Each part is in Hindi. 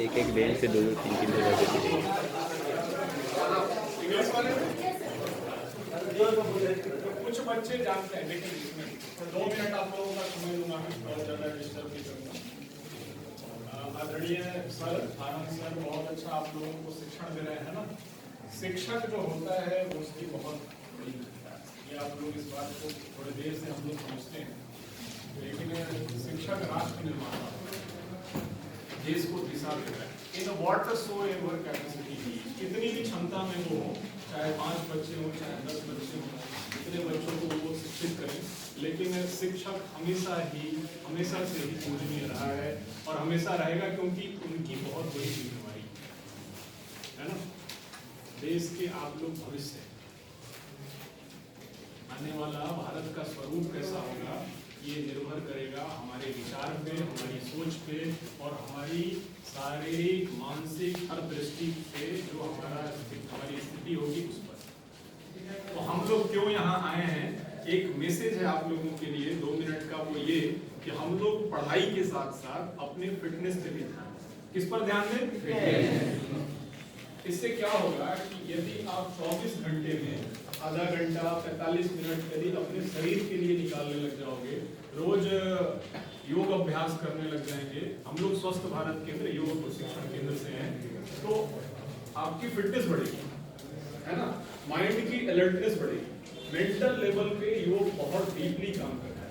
एक एक बेंच से 2-2 3-3 जगह पे चाहिए। कुछ बच्चे जानते हैं, लेकिन इसमें 2 मिनट आप लोगों का समय लूंगा, बहुत ज्यादा डिस्टर्ब नहीं करूंगा। आदरणीय सर, आनंद सर बहुत अच्छा आप लोगों को शिक्षण दे रहे हैं ना। शिक्षक जो होता है उसकी बहुत बड़ी भूमिका है, ये आप लोग इस बात को थोड़ी देर से हम लोग समझते हैं, लेकिन शिक्षक राष्ट्र निर्माता देश को दिशा देता है। In whatsoever capacity ही, कितनी भी क्षमता में वो हो, चाहे 5 बच्चे हो चाहे 10 बच्चे हो, इतने बच्चों को वो शिक्षित करें। लेकिन शिक्षक हमेशा से ही पूजनीय रहा है और हमेशा रहेगा, क्योंकि उनकी बहुत बड़ी जिम्मेवारी है ना। देश के आप लोग भविष्य, आने वाला भारत का स्वरूप कैसा होगा ये निर्भर करेगा हमारे विचार पे, हमारी सोच पे और हमारी शारीरिक मानसिक हर दृष्टि पे जो हमारी स्थिति होगी उस पर। तो हम लोग क्यों यहाँ आए हैं, एक मैसेज है आप लोगों के लिए 2 मिनट का, वो ये कि हम लोग पढ़ाई के साथ साथ अपने फिटनेस पे भी ध्यान, किस पर ध्यान दें। इससे क्या होगा कि यदि आप 24 घंटे में आधा घंटा 45 मिनट यदि अपने शरीर के लिए निकालने लग जाओगे, रोज योग अभ्यास करने लग जाएंगे, हम लोग स्वस्थ भारत केंद्र योग प्रशिक्षण केंद्र से हैं, तो आपकी फिटनेस बढ़ेगी, है ना, माइंड की अलर्टनेस बढ़ेगी, मेंटल लेवल पे योग बहुत डीपली काम करता है।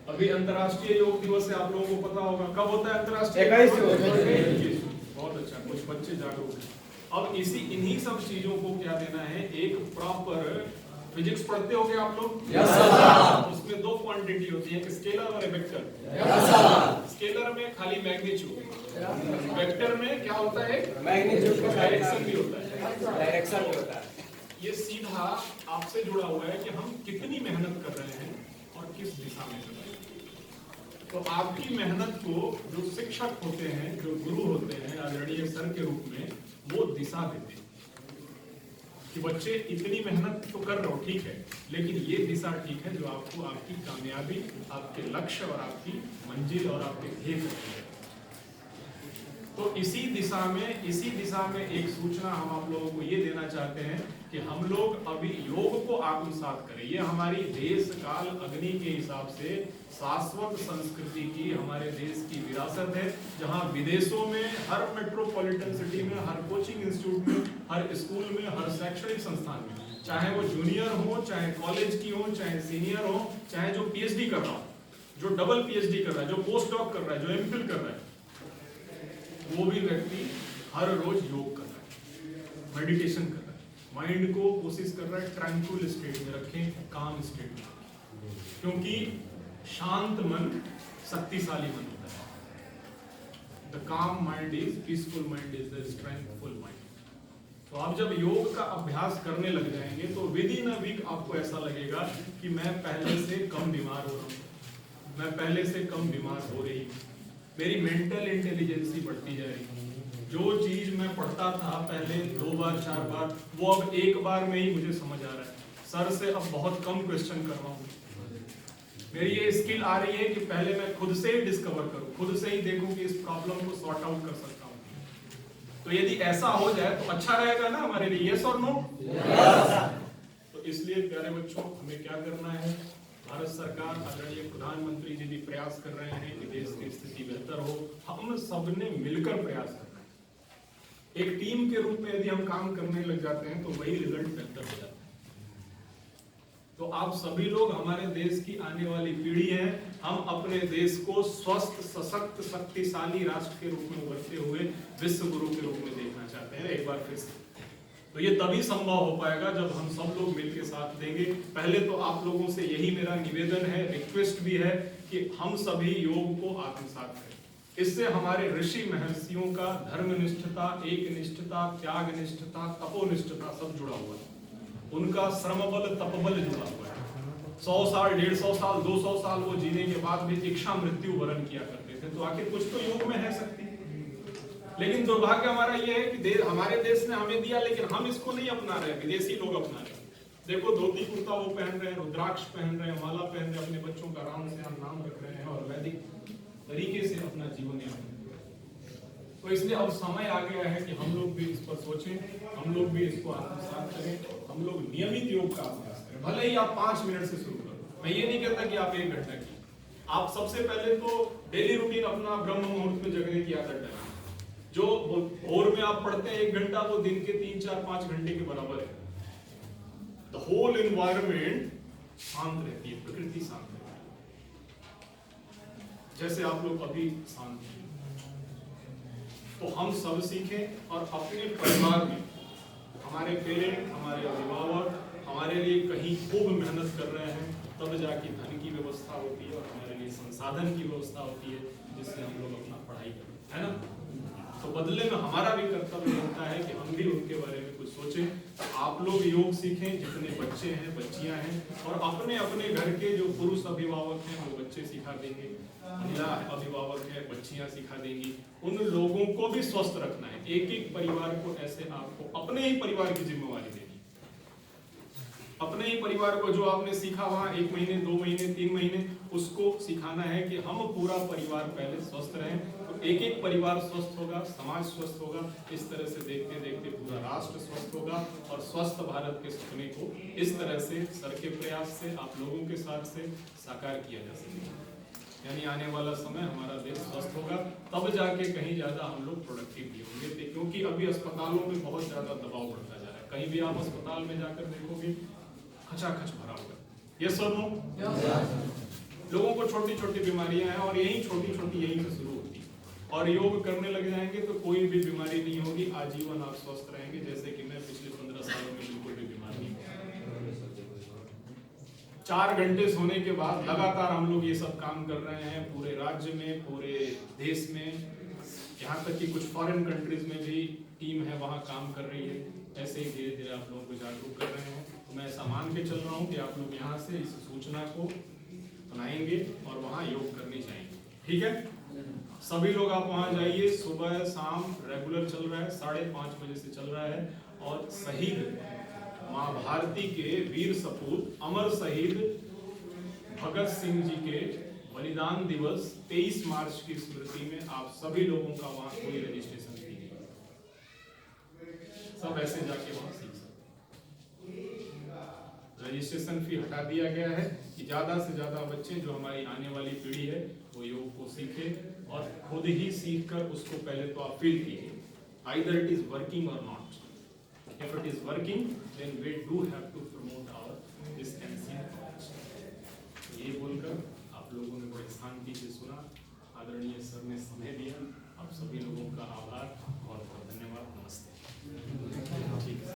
अभी अंतर्राष्ट्रीय योग दिवस है, आप लोगों को पता होगा कब होता है अंतर्राष्ट्रीय? 21। बहुत अच्छा, कुछ बच्चे जागरूक हैं। अब इन्हीं सब चीजों को क्या देना है, एक प्रॉपर फिजिक्स पढ़ते होगे आप लोग? Yes sir. उसमें 2 क्वांटिटी होती है, एक स्केलर और एक वेक्टर। Yes sir. स्केलर में खाली मैग्नीट्यूड, वेक्टर में क्या होता है, मैग्नीट्यूड का डायरेक्शन भी होता है। ये सीधा आपसे जुड़ा हुआ है कि हम कितनी मेहनत कर रहे हैं और किस दिशा में कर रहे हैं। तो आपकी मेहनत को जो शिक्षक होते हैं, जो गुरु होते हैं आदरणीय सर के रूप में, वो दिशा देते हैं कि बच्चे इतनी मेहनत तो कर रहे हो, ठीक है, लेकिन ये दिशा ठीक है जो आपको आपकी कामयाबी, आपके लक्ष्य और आपकी मंजिल और आपके ध्येय करती है। तो इसी दिशा में एक सूचना हम आप लोगों को ये देना चाहते हैं कि हम लोग अभी योग को आत्मसात करें। ये हमारी देश काल अग्नि के हिसाब से शाश्वत संस्कृति की हमारे देश की विरासत है, जहां विदेशों में हर मेट्रोपॉलिटन सिटी में, हर कोचिंग इंस्टीट्यूट में, हर स्कूल में, हर शैक्षणिक संस्थान में, चाहे वो जूनियर हो, चाहे कॉलेज की हो, चाहे सीनियर हो, चाहे जो पीएचडी कर रहा हो, जो डबल पीएचडी कर रहा है, जो पोस्ट डॉक कर रहा है, जो एमफिल कर रहा है, वो भी व्यक्ति हर रोज योग कर रहा है, मेडिटेशन कर रहा है, माइंड को कोशिश कर रहा है ट्रैंक्विल स्टेट में रखें, काम स्टेट में, क्योंकि शांत मन शक्तिशाली मन होता है। द काम mind is peaceful mind is the strengthful mind. तो आप जब योग का अभ्यास करने लग जाएंगे तो विद इन अ वीक आपको ऐसा लगेगा कि मैं पहले से कम बीमार हो रहा हूँ, मैं पहले से कम बीमार हो रही हूँ, मेरी मेंटल इंटेलिजेंसी बढ़ती जा रही है। जो चीज मैं पढ़ता था पहले 2 बार 4 बार, वो अब 1 बार में ही मुझे समझ आ रहा है। सर से अब बहुत कम क्वेश्चन कर रहा हूँ। मेरी ये स्किल आ रही है कि पहले मैं खुद से ही डिस्कवर करूँ, खुद से ही देखूं कि इस प्रॉब्लम को सॉर्ट आउट कर सकता हूँ। तो यदि ऐसा हो जाए तो अच्छा रहेगा ना हमारे लिए, यस और नो? तो इसलिए प्यारे बच्चों, हमें क्या करना है, भारत सरकार आदरणीय प्रधानमंत्री जी भी प्रयास कर रहे हैं कि देश की स्थिति बेहतर हो, हम सबने मिलकर प्रयास करना है। एक टीम के रूप में यदि हम काम करने लग जाते हैं तो वही रिजल्ट बेहतर हो जाता है। तो आप सभी लोग हमारे देश की आने वाली पीढ़ी है, हम अपने देश को स्वस्थ, सशक्त, शक्तिशाली राष्ट्र के रूप में उभरते हुए विश्व गुरु के रूप में देखना चाहते हैं एक बार फिर से। तो ये तभी संभव हो पाएगा जब हम सब लोग मिलकर साथ देंगे। पहले तो आप लोगों से यही मेरा निवेदन है, रिक्वेस्ट भी है कि हम सभी योग को आत्मसात करें। इससे हमारे ऋषि महर्षियों का धर्मनिष्ठता, एकनिष्ठता, त्यागनिष्ठता, तपोनिष्ठता सब जुड़ा हुआ है। उनका श्रम बल, तपबल जुड़ा हुआ है। 100 साल, 150 साल, 200 साल वो जीने के बाद भी इच्छा मृत्यु वरण किया करते थे। तो आखिर कुछ तो योग में है शक्ति, लेकिन दुर्भाग्य हमारा ये है कि हमारे देश ने हमें दिया, लेकिन हम इसको नहीं अपना रहे, विदेशी लोग अपना रहे हैं। देखो धोती कुर्ता वो पहन रहे हैं, रुद्राक्ष पहन रहे हैं, माला पहन रहे हैं, अपने बच्चों का राम श्याम नाम रख रहे हैं और वैदिक तरीके से अपना जीवन यापन कर रहे हैं। तो इसलिए अब समय आ गया है कि हम लोग भी इस पर सोचें, हम लोग भी इसको आत्मसात करें, हम लोग नियमित योग का अभ्यास करें। भले ही आप 5 मिनट से शुरू करो, मैं ये नहीं कहता कि आप 1 घंटा की। आप सबसे पहले तो डेली रूटीन अपना ब्रह्म मुहूर्त में जगने की आदत डालें। जो भोर में आप पढ़ते हैं 1 घंटा, वो दिन के 3, 4, 5 घंटे के बराबर है। द होल एनवायरमेंट शांत रहती है, प्रकृति शांत रहती है, जैसे आप लोग अभी शांत हैं। तो हम सब सीखें और अपने परिवार में हमारे पेरेंट, हमारे अभिभावक हमारे लिए कहीं खूब मेहनत कर रहे हैं, तब जाके धन की व्यवस्था होती है और हमारे लिए संसाधन की व्यवस्था होती है, जिससे हम लोग अपना पढ़ाई करें, है ना। तो बदले में हमारा भी कर्तव्य होता है कि हम भी उनके बारे में कुछ सोचें। आप लोग योग सीखें, जितने बच्चे हैं, बच्चियां हैं, और अपने अपने घर के जो पुरुष अभिभावक हैं वो बच्चे सिखा देंगे, महिला अभिभावक है बच्चियां सिखा देंगी। उन लोगों को भी स्वस्थ रखना है। एक एक परिवार को ऐसे आपको अपने ही परिवार की जिम्मेवारी देनी, अपने ही परिवार को जो आपने सीखा वहां 1 महीने, 2 महीने, 3 महीने, उसको सिखाना है कि हम पूरा परिवार पहले स्वस्थ रहें। तो एक एक परिवार स्वस्थ होगा, समाज स्वस्थ होगा, इस तरह से देखते देखते पूरा राष्ट्र स्वस्थ होगा और स्वस्थ भारत के सपने को इस तरह से सर के प्रयास से आप लोगों के साथ से साकार किया जा सकेगा। यानी आने वाला समय हमारा देश स्वस्थ होगा, तब जाके कहीं ज्यादा हम लोग प्रोडक्टिव भी होंगे। क्योंकि अभी अस्पतालों में बहुत ज्यादा दबाव बढ़ता जा रहा है। कहीं भी आप अस्पताल में जाकर देखोगे खचाखच भरा होगा। यस और नो? लोगों को छोटी छोटी बीमारियां हैं और यही छोटी छोटी यहीं से शुरू होती है। और योग करने लग जाएंगे तो कोई भी बीमारी नहीं होगी, आजीवन आप स्वस्थ रहेंगे। जैसे कि मैं पिछले 15 सालों में बिल्कुल भी बीमार नहीं हुआ। 4 घंटे सोने के बाद लगातार हम लोग ये सब काम कर रहे हैं, पूरे राज्य में, पूरे देश में, यहाँ तक कि कुछ फॉरेन कंट्रीज में भी टीम है वहाँ काम कर रही है। ऐसे ही धीरे धीरे आप लोगों को जागरूक कर रहे हैं। तो मैं ऐसा मान के चल रहा हूँ कि आप लोग यहाँ से इस सूचना को बनाएंगे और वहाँ योग करने जाएंगे। ठीक है, सभी लोग आप वहाँ जाइए। सुबह शाम रेगुलर चल रहा है, 5:30 बजे से चल रहा है। और शहीद माँ भारती के वीर सपूत अमर शहीद भगत सिंह जी के बलिदान दिवस 23 मार्च की स्मृति में आप सभी लोगों का वहाँ कोई रजिस्ट्रेशन फी नहीं, सब ऐसे जाके वहाँ सीख सकते हैं। रजिस्ट्रेशन फी हटा दिया गया है कि ज्यादा से ज्यादा बच्चे, जो हमारी आने वाली पीढ़ी है, वो योग को सीखे और खुद ही सीख कर उसको पहले तो आप फील कीजिए, आइदर इट इज वर्किंग और not. If it is working, then we do have to promote our this ancient knowledge. ये बोलकर आप लोगों ने बड़े शांति से सुना, आदरणीय सर ने समय दिया, आप सभी लोग